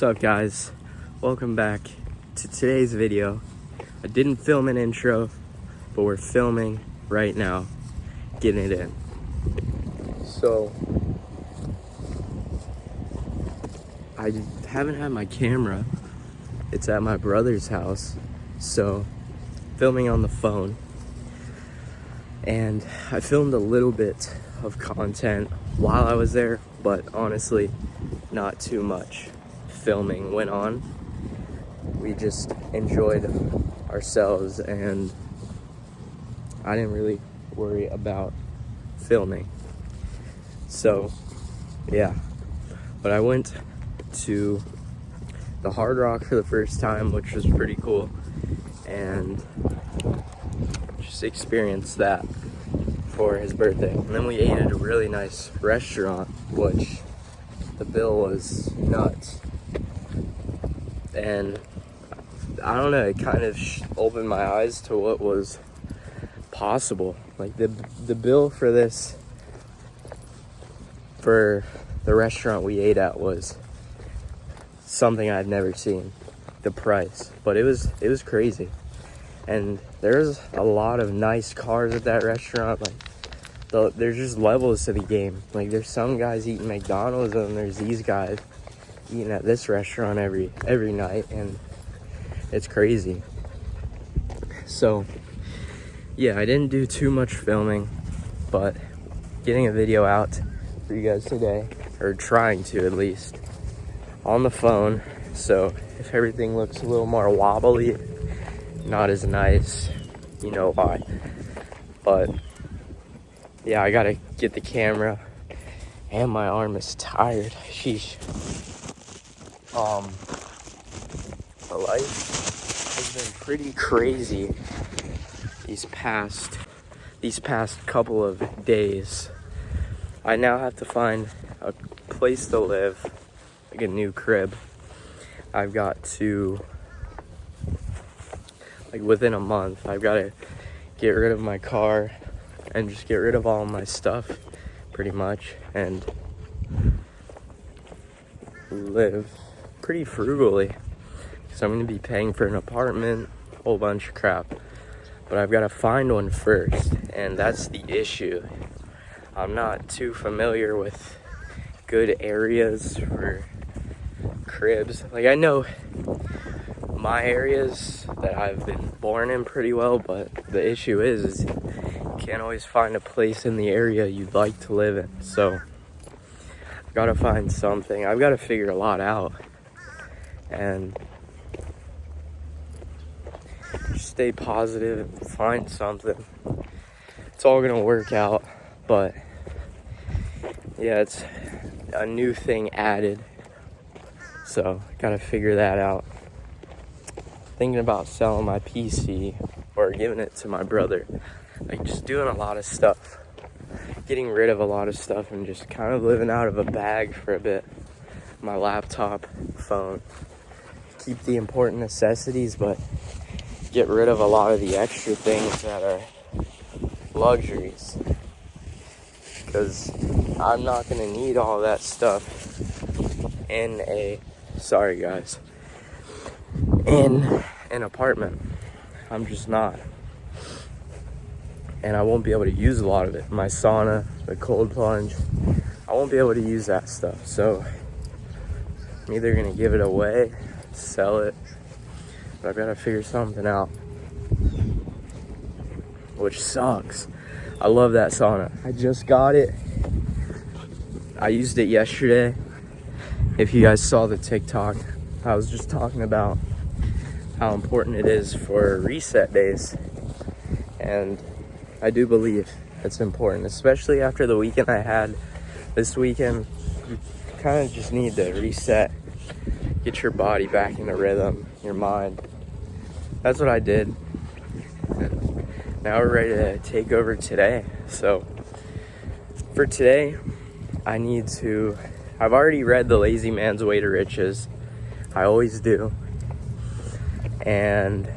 What's up, guys? Welcome back to today's video. I didn't film an intro, but we're filming right now, getting it in. So I haven't had my camera. It's at my brother's house, so filming on the phone. And I filmed a little bit of content while I was there, but honestly, not too much filming went on. We just enjoyed ourselves, and I didn't really worry about filming. So yeah, but I went to the Hard Rock for the first time, which was pretty cool, and just experienced that for his birthday. And then we ate at a really nice restaurant, which the bill was nuts. And I don't know, it kind of opened my eyes to what was possible. Like the bill for this, for the restaurant we ate at, was something I'd never seen, the price. But it was crazy. And there's a lot of nice cars at that restaurant. Like there's just levels to the game. Like there's some guys eating McDonald's, and there's these guys eating at this restaurant every night, and it's crazy. So yeah, I didn't do too much filming, but getting a video out for you guys today, or trying to at least, on the phone. So if everything looks a little more wobbly, not as nice, you know why. But yeah, I gotta get the camera, and my arm is tired. Sheesh. The life has been pretty crazy these past couple of days. I now have to find a place to live, like a new crib. I've got to, like within a month, I've got to get rid of my car and just get rid of all my stuff, pretty much, and live pretty frugally, because I'm going to be paying for an apartment, a whole bunch of crap. But I've got to find one first, and that's the issue. I'm not too familiar with good areas for cribs. Like, I know my areas that I've been born in pretty well, but the issue is you can't always find a place in the area you'd like to live in. So I've got to find something. I've got to figure a lot out, and just stay positive and find something. It's all gonna work out. But yeah, it's a new thing added, so gotta figure that out. Thinking about selling my PC or giving it to my brother. Like, just doing a lot of stuff, getting rid of a lot of stuff, and just kind of living out of a bag for a bit. My laptop, phone, keep the important necessities, but get rid of a lot of the extra things that are luxuries, because I'm not gonna need all that stuff in an apartment. I'm just not. And I won't be able to use a lot of it. My sauna, the cold plunge, I won't be able to use that stuff. So I'm either gonna give it away, sell it, but I've gotta figure something out, which sucks. I love that sauna. I just got it. I used it yesterday. If you guys saw the TikTok, I was just talking about how important it is for reset days. And I do believe it's important, especially after the weekend I had this weekend. You kind of just need to reset, get your body back in the rhythm, your mind. That's what I did. And now we're ready to take over today. So for today, I've already read The Lazy Man's Way to Riches. I always do. And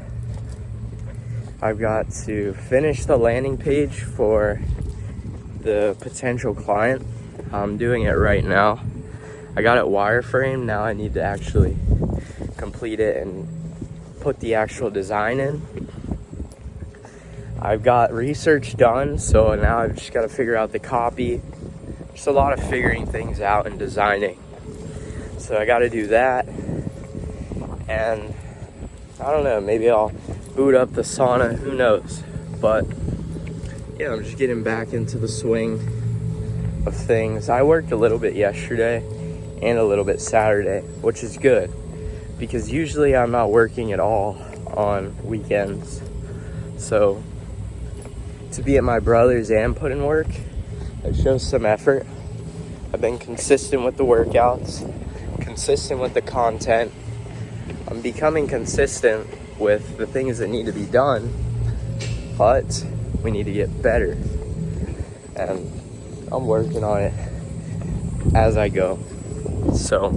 I've got to finish the landing page for the potential client. I'm doing it right now. I got it wireframe. Now I need to actually complete it and put the actual design in. I've got research done, so now I've just got to figure out the copy. Just a lot of figuring things out and designing. So I got to do that. And I don't know, maybe I'll boot up the sauna, who knows. But yeah, I'm just getting back into the swing of things. I worked a little bit yesterday and a little bit Saturday, which is good because usually I'm not working at all on weekends. So to be at my brother's and put in work, it shows some effort. I've been consistent with the workouts, consistent with the content. I'm becoming consistent with the things that need to be done, but we need to get better. And I'm working on it as I go. So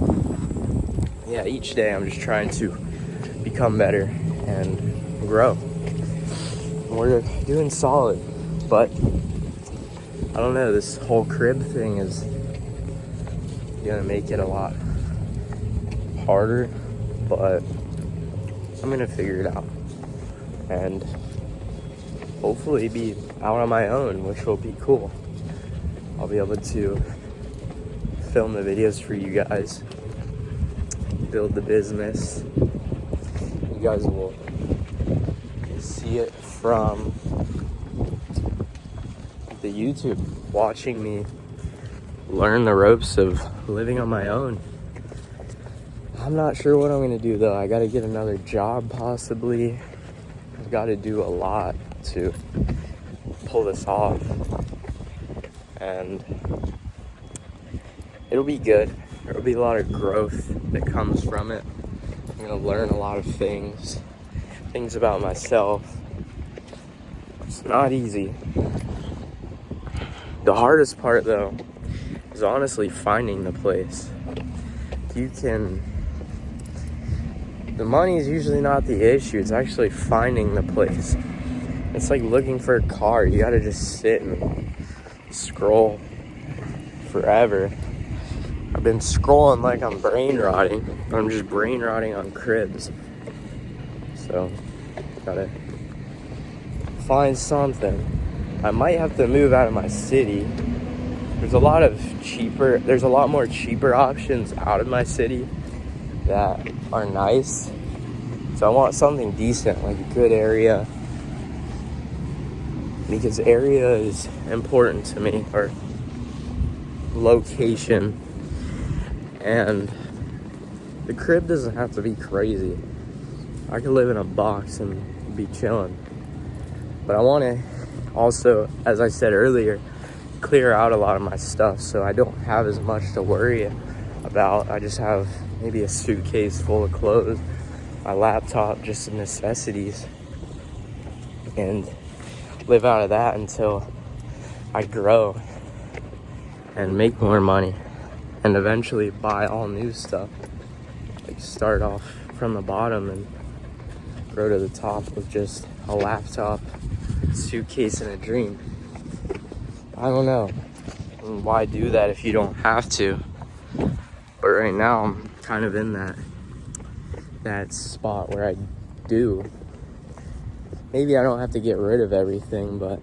yeah, each day I'm just trying to become better and grow. We're doing solid, but I don't know, this whole crib thing is gonna make it a lot harder, but I'm gonna figure it out and hopefully be out on my own, which will be cool. I'll be able to film the videos for you guys, build the business. You guys will see it from the YouTube, watching me learn the ropes of living on my own. I'm not sure what I'm gonna do though. I gotta get another job possibly. I've gotta do a lot to pull this off. And it'll be good. There'll be a lot of growth that comes from it. I'm gonna learn a lot of things about myself. It's not easy. The hardest part though is honestly finding the place. The money is usually not the issue, it's actually finding the place. It's like looking for a car. You gotta just sit and scroll forever. I've been scrolling like I'm brain rotting, but I'm just brain rotting on cribs. So, gotta find something. I might have to move out of my city. There's a lot more cheaper options out of my city that are nice. So I want something decent, like a good area. Because area is important to me, or location. And the crib doesn't have to be crazy. I could live in a box and be chilling. But I want to also, as I said earlier, clear out a lot of my stuff so I don't have as much to worry about. I just have maybe a suitcase full of clothes, my laptop, just some necessities, and live out of that until I grow and make more money and eventually buy all new stuff. Like start off from the bottom and grow to the top with just a laptop, suitcase, and a dream. I don't know. And why do that if you don't have to? But right now I'm kind of in that spot where I do. Maybe I don't have to get rid of everything, but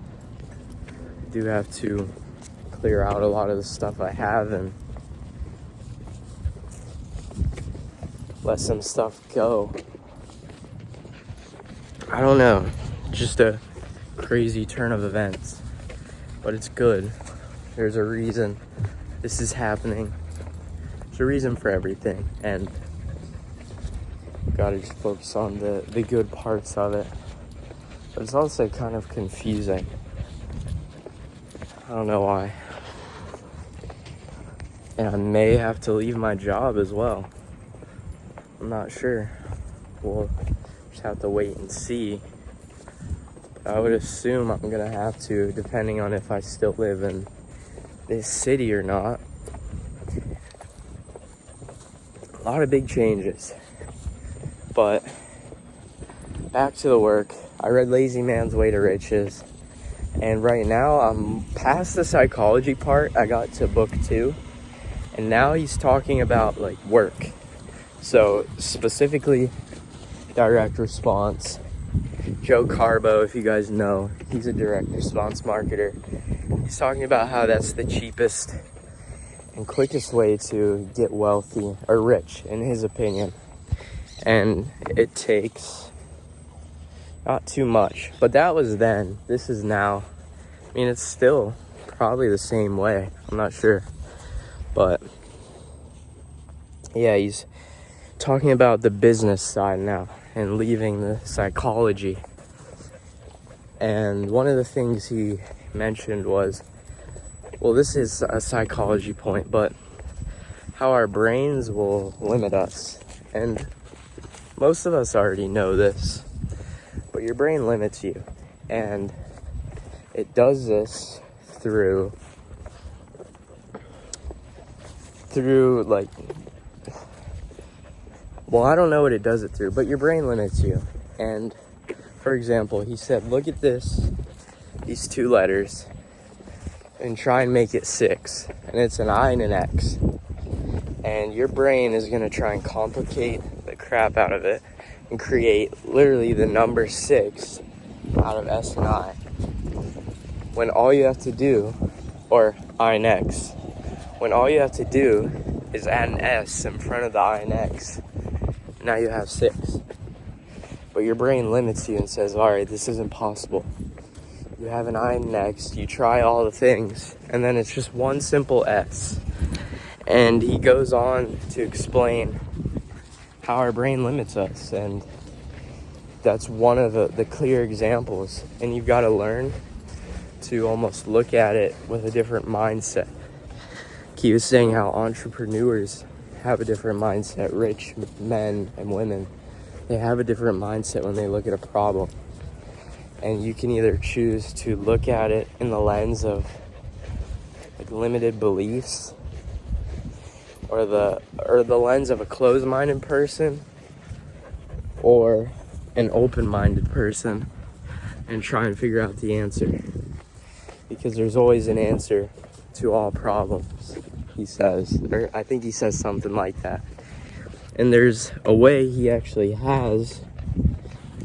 I do have to clear out a lot of the stuff I have and let some stuff go. I don't know, just a crazy turn of events, but it's good. There's a reason this is happening. There's a reason for everything, and gotta just focus on the good parts of it. But it's also kind of confusing. I don't know why. And I may have to leave my job as well. I'm not sure. We'll just have to wait and see. I would assume I'm gonna have to, depending on if I still live in this city or not. A lot of big changes. But back to the work. I read Lazy Man's Way to Riches. And right now I'm past the psychology part. I got to book 2. And now he's talking about like work. So specifically direct response. Joe Carbo, if you guys know, he's a direct response marketer. He's talking about how that's the cheapest and quickest way to get wealthy or rich, in his opinion. And it takes not too much, but that was then. This is now. I mean, it's still probably the same way. I'm not sure. But yeah, he's talking about the business side now and leaving the psychology. And one of the things he mentioned was, well, this is a psychology point, but how our brains will limit us. And most of us already know this, but your brain limits you. And it does this through like, well, I don't know what it does it through, but your brain limits you. And for example, he said, look at these two letters, and try and make it 6. And it's an I and an X. And your brain is going to try and complicate the crap out of it and create literally the number 6 out of S and I. When all you have to do, or I and X, when all you have to do is add an S in front of the I and X, now you have 6. But your brain limits you and says, all right, this isn't possible. You have an I and an X, you try all the things, and then it's just one simple S. And he goes on to explain how our brain limits us, and that's one of the clear examples. And you've got to learn to almost look at it with a different mindset. He was saying how entrepreneurs have a different mindset. Rich men and women, they have a different mindset when they look at a problem. And you can either choose to look at it in the lens of like limited beliefs, or the lens of a closed-minded person, or an open-minded person, and try and figure out the answer. Because there's always an answer to all problems, he says. Or I think he says something like that. And there's a way he actually has,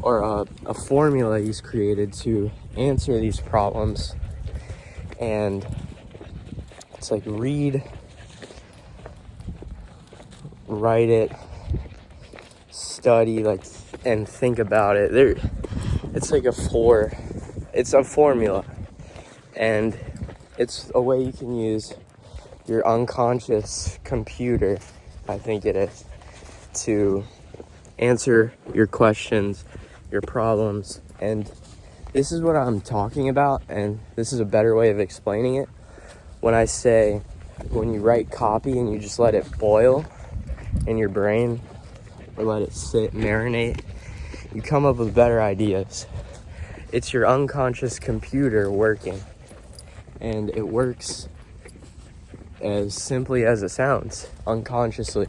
or a formula he's created to answer these problems. And it's like read, write it, study, like, and think about it. It's like it's a formula. And it's a way you can use your unconscious computer, I think it is, to answer your questions, your problems. And this is what I'm talking about, and this is a better way of explaining it. When I say, when you write copy and you just let it boil in your brain, or let it sit, marinate, you come up with better ideas. It's your unconscious computer working, and it works as simply as it sounds, unconsciously.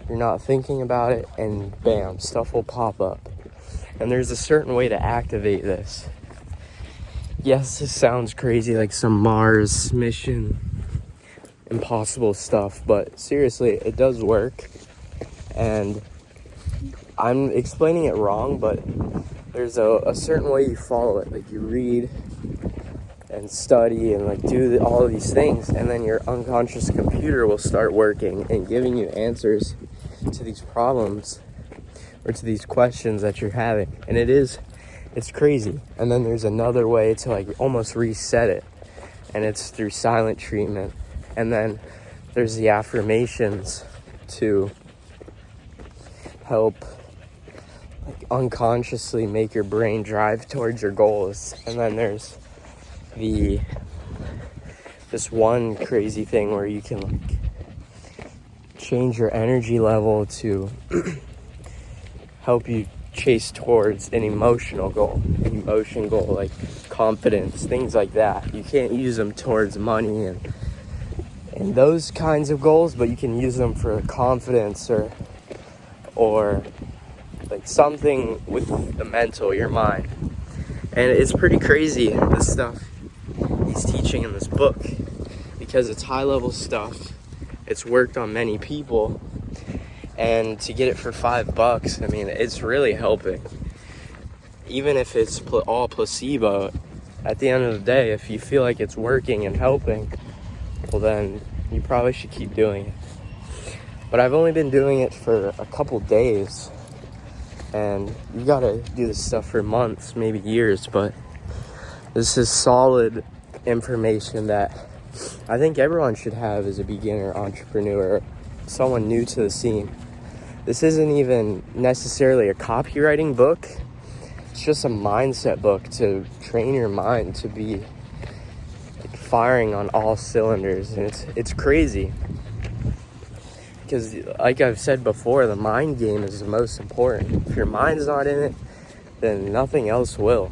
You're not thinking about it, and bam, stuff will pop up. And there's a certain way to activate this. Yes, this sounds crazy, like some Mars mission, impossible stuff, but seriously, it does work. And I'm explaining it wrong, but there's a certain way you follow it. Like, you read and study and like do all of these things, and then your unconscious computer will start working and giving you answers to these problems or to these questions that you're having. And it's crazy. And then there's another way to like almost reset it, and it's through silent treatment. And then there's the affirmations to help like unconsciously make your brain drive towards your goals. And then there's this one crazy thing where you can like change your energy level to help you chase towards an emotion goal, like confidence, things like that. You can't use them towards money and those kinds of goals, but you can use them for confidence or like something with the mental, your mind. And it's pretty crazy, the stuff he's teaching in this book, because it's high level stuff it's worked on many people, and to get it for $5, I mean, it's really helping. Even if it's all placebo, at the end of the day, if you feel like it's working and helping, well then you probably should keep doing it. But I've only been doing it for a couple days, and you gotta do this stuff for months, maybe years, but this is solid information that I think everyone should have as a beginner entrepreneur, someone new to the scene. This isn't even necessarily a copywriting book. It's just a mindset book to train your mind to be firing on all cylinders. And it's crazy. Because like I've said before, the mind game is the most important. If your mind's not in it, then nothing else will.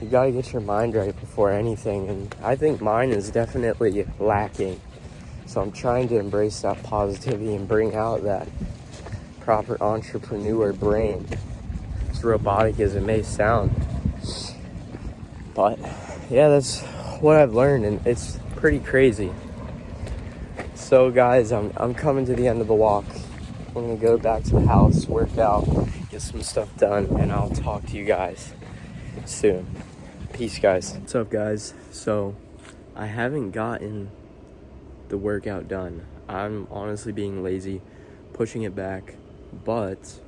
You gotta get your mind right before anything, and I think mine is definitely lacking. So I'm trying to embrace that positivity and bring out that proper entrepreneur brain. As robotic as it may sound. But yeah, that's what I've learned, and it's pretty crazy. So guys, I'm coming to the end of the walk. I'm gonna go back to the house, work out, get some stuff done, and I'll talk to you guys soon. Peace, guys. What's up, guys? So I haven't gotten the workout done. I'm honestly being lazy, pushing it back, but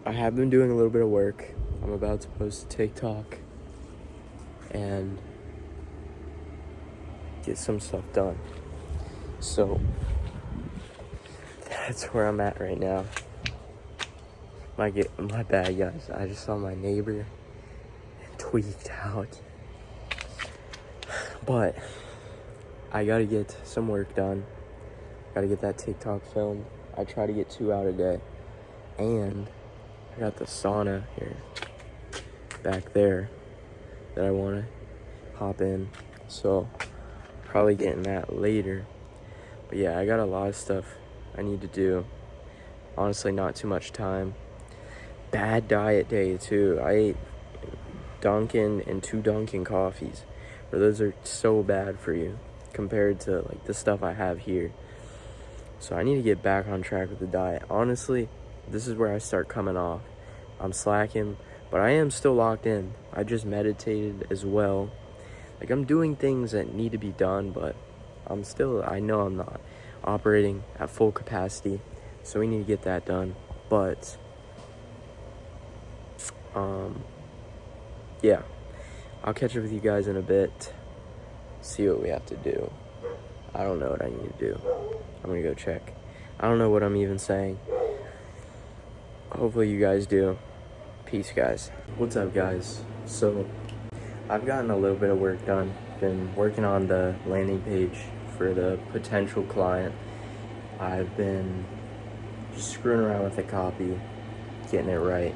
I have been doing a little bit of work. I'm about to post a TikTok and get some stuff done. So that's where I'm at right now. My bad, guys. I just saw my neighbor and tweaked out. But I gotta get some work done. Gotta get that TikTok filmed. I try to get 2 out a day. And I got the sauna here back there that I wanna hop in. So probably getting that later. But yeah, I got a lot of stuff I need to do. Honestly, not too much time. Bad diet day too. I ate Dunkin' and 2 Dunkin' coffees. But those are so bad for you compared to like the stuff I have here. So I need to get back on track with the diet. Honestly, this is where I start coming off. I'm slacking, but I am still locked in. I just meditated as well. Like, I'm doing things that need to be done, but I know I'm not operating at full capacity, so we need to get that done. But yeah, I'll catch up with you guys in a bit, see what we have to do. I don't know what I need to do. I'm gonna go check. I don't know what I'm even saying. Hopefully you guys do. Peace, guys. What's up, guys? So I've gotten a little bit of work done. Been working on the landing page for the potential client. I've been just screwing around with the copy, getting it right,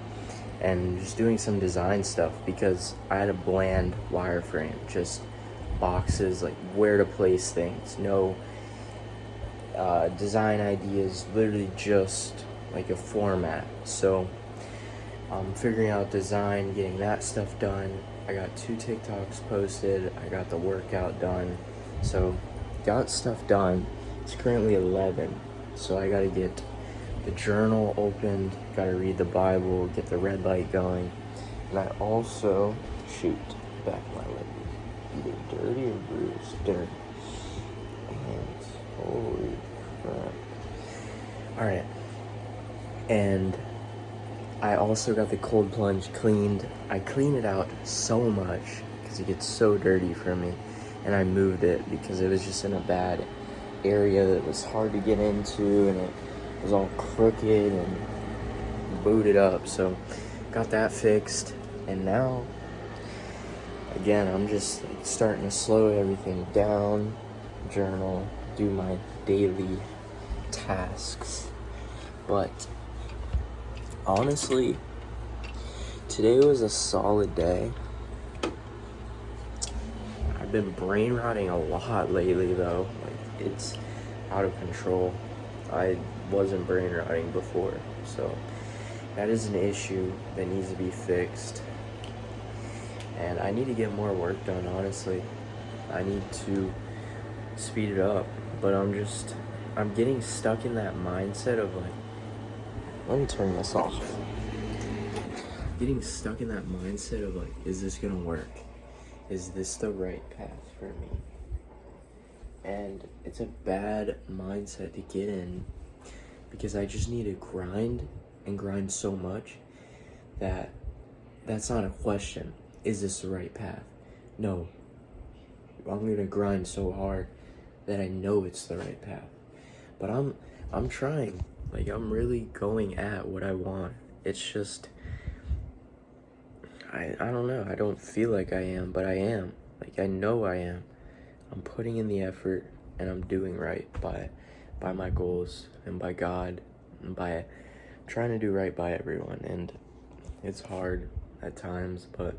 and just doing some design stuff because I had a bland wireframe, just boxes, like where to place things, no design ideas, literally just like a format. So I'm figuring out design, getting that stuff done. I got 2 TikToks posted, I got the workout done, so got stuff done. It's currently 11, so I gotta get the journal opened, gotta read the Bible, get the red light going, and I also, back of my leg, either dirty or bruised, dirty, and holy crap. Alright, and I also got the cold plunge cleaned. I clean it out so much because it gets so dirty for me, and I moved it because it was just in a bad area that was hard to get into, and it was all crooked and booted up. So got that fixed, and now again I'm just starting to slow everything down, journal, do my daily tasks. But honestly, today was a solid day. I've been brain rotting a lot lately though. Like, it's out of control. I wasn't brain rotting before, so that is an issue that needs to be fixed. And I need to get more work done, honestly. I need to speed it up, but I'm getting stuck in that mindset of like, let me turn this off. Getting stuck in that mindset of like, is this gonna work? Is this the right path for me? And it's a bad mindset to get in, because I just need to grind and grind so much that that's not a question. Is this the right path? No. I'm gonna grind so hard that I know it's the right path. But I'm trying. Like, I'm really going at what I want. It's just, I don't know. I don't feel like I am, but I am. Like, I know I am. I'm putting in the effort, and I'm doing right by my goals and by God and by trying to do right by everyone. And it's hard at times, but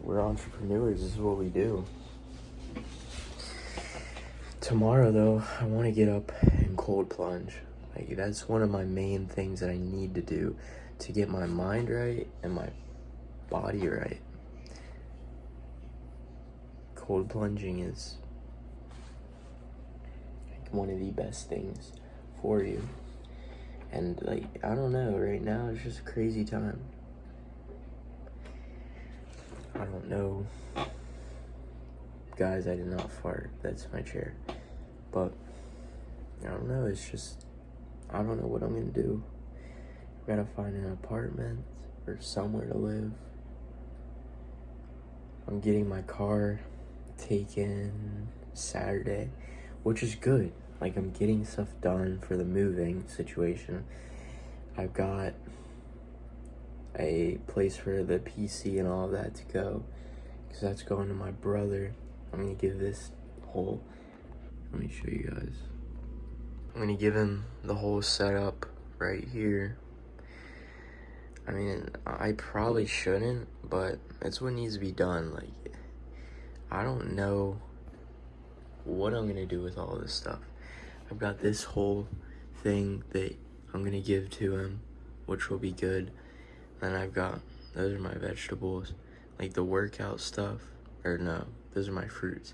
we're entrepreneurs. This is what we do. Tomorrow, though, I want to get up and cold plunge. Like, that's one of my main things that I need to do to get my mind right and my body right. Cold plunging is like one of the best things for you. And like, I don't know, right now it's just a crazy time. I don't know. Guys, I did not fart. That's my chair. But I don't know, it's just, I don't know what I'm gonna do. I gotta find an apartment or somewhere to live. I'm getting my car taken Saturday, which is good. Like, I'm getting stuff done for the moving situation. I've got a place for the PC and all of that to go, because that's going to my brother. I'm gonna give this whole, let me show you guys. I'm gonna give him the whole setup right here. I mean, I probably shouldn't, but it's what needs to be done. Like, I don't know what I'm gonna do with all this stuff. I've got this whole thing that I'm gonna give to him, which will be good. Then I've got, those are my vegetables. Like the workout stuff, or no, those are my fruits.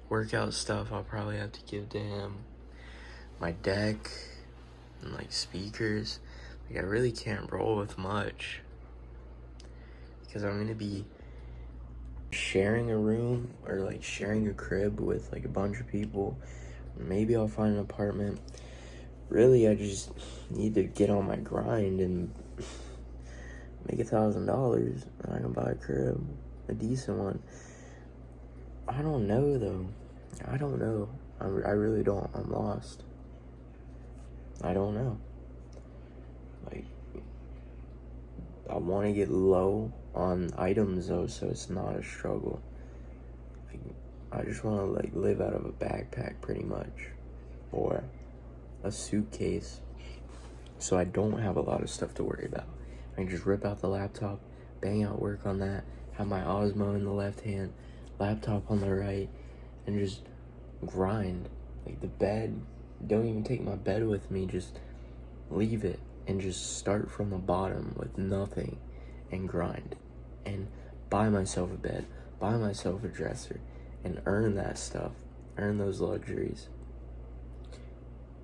Workout stuff I'll probably have to give to him. My deck, and like speakers. Like, I really can't roll with much, because I'm gonna be sharing a room or like sharing a crib with like a bunch of people. Maybe I'll find an apartment. Really, I just need to get on my grind and make $1,000, and I can buy a crib, a decent one. I don't know though. I don't know. I really don't. I'm lost. I don't know. Like, I want to get low on items though, so it's not a struggle. Like, I just want to like live out of a backpack pretty much, or a suitcase, so I don't have a lot of stuff to worry about. I can just rip out the laptop, bang out work on that, have my Osmo in the left hand, laptop on the right, and just grind. Like, the bed, don't even take my bed with me, just leave it and just start from the bottom with nothing and grind and buy myself a bed, buy myself a dresser, and earn that stuff, earn those luxuries.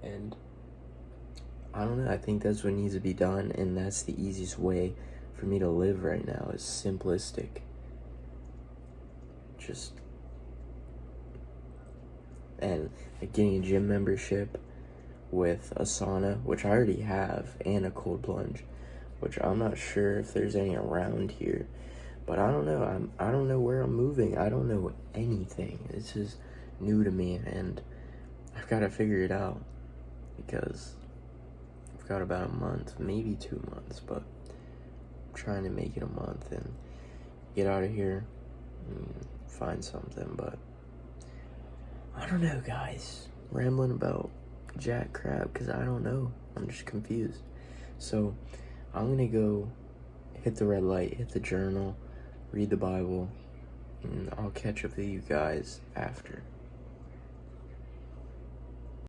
And I don't know, I think that's what needs to be done, and that's the easiest way for me to live right now, is simplistic. Just, and like getting a gym membership with a sauna, which I already have, and a cold plunge, which I'm not sure if there's any around here. But I don't know. I don't know where I'm moving. I don't know anything. This is new to me, and I've got to figure it out, because I've got about a month, maybe 2 months, but I'm trying to make it a month and get out of here and find something. But I don't know, guys. Rambling about jack crap, because I don't know. I'm just confused. So I'm gonna go hit the red light, hit the journal, read the Bible, and I'll catch up with you guys after.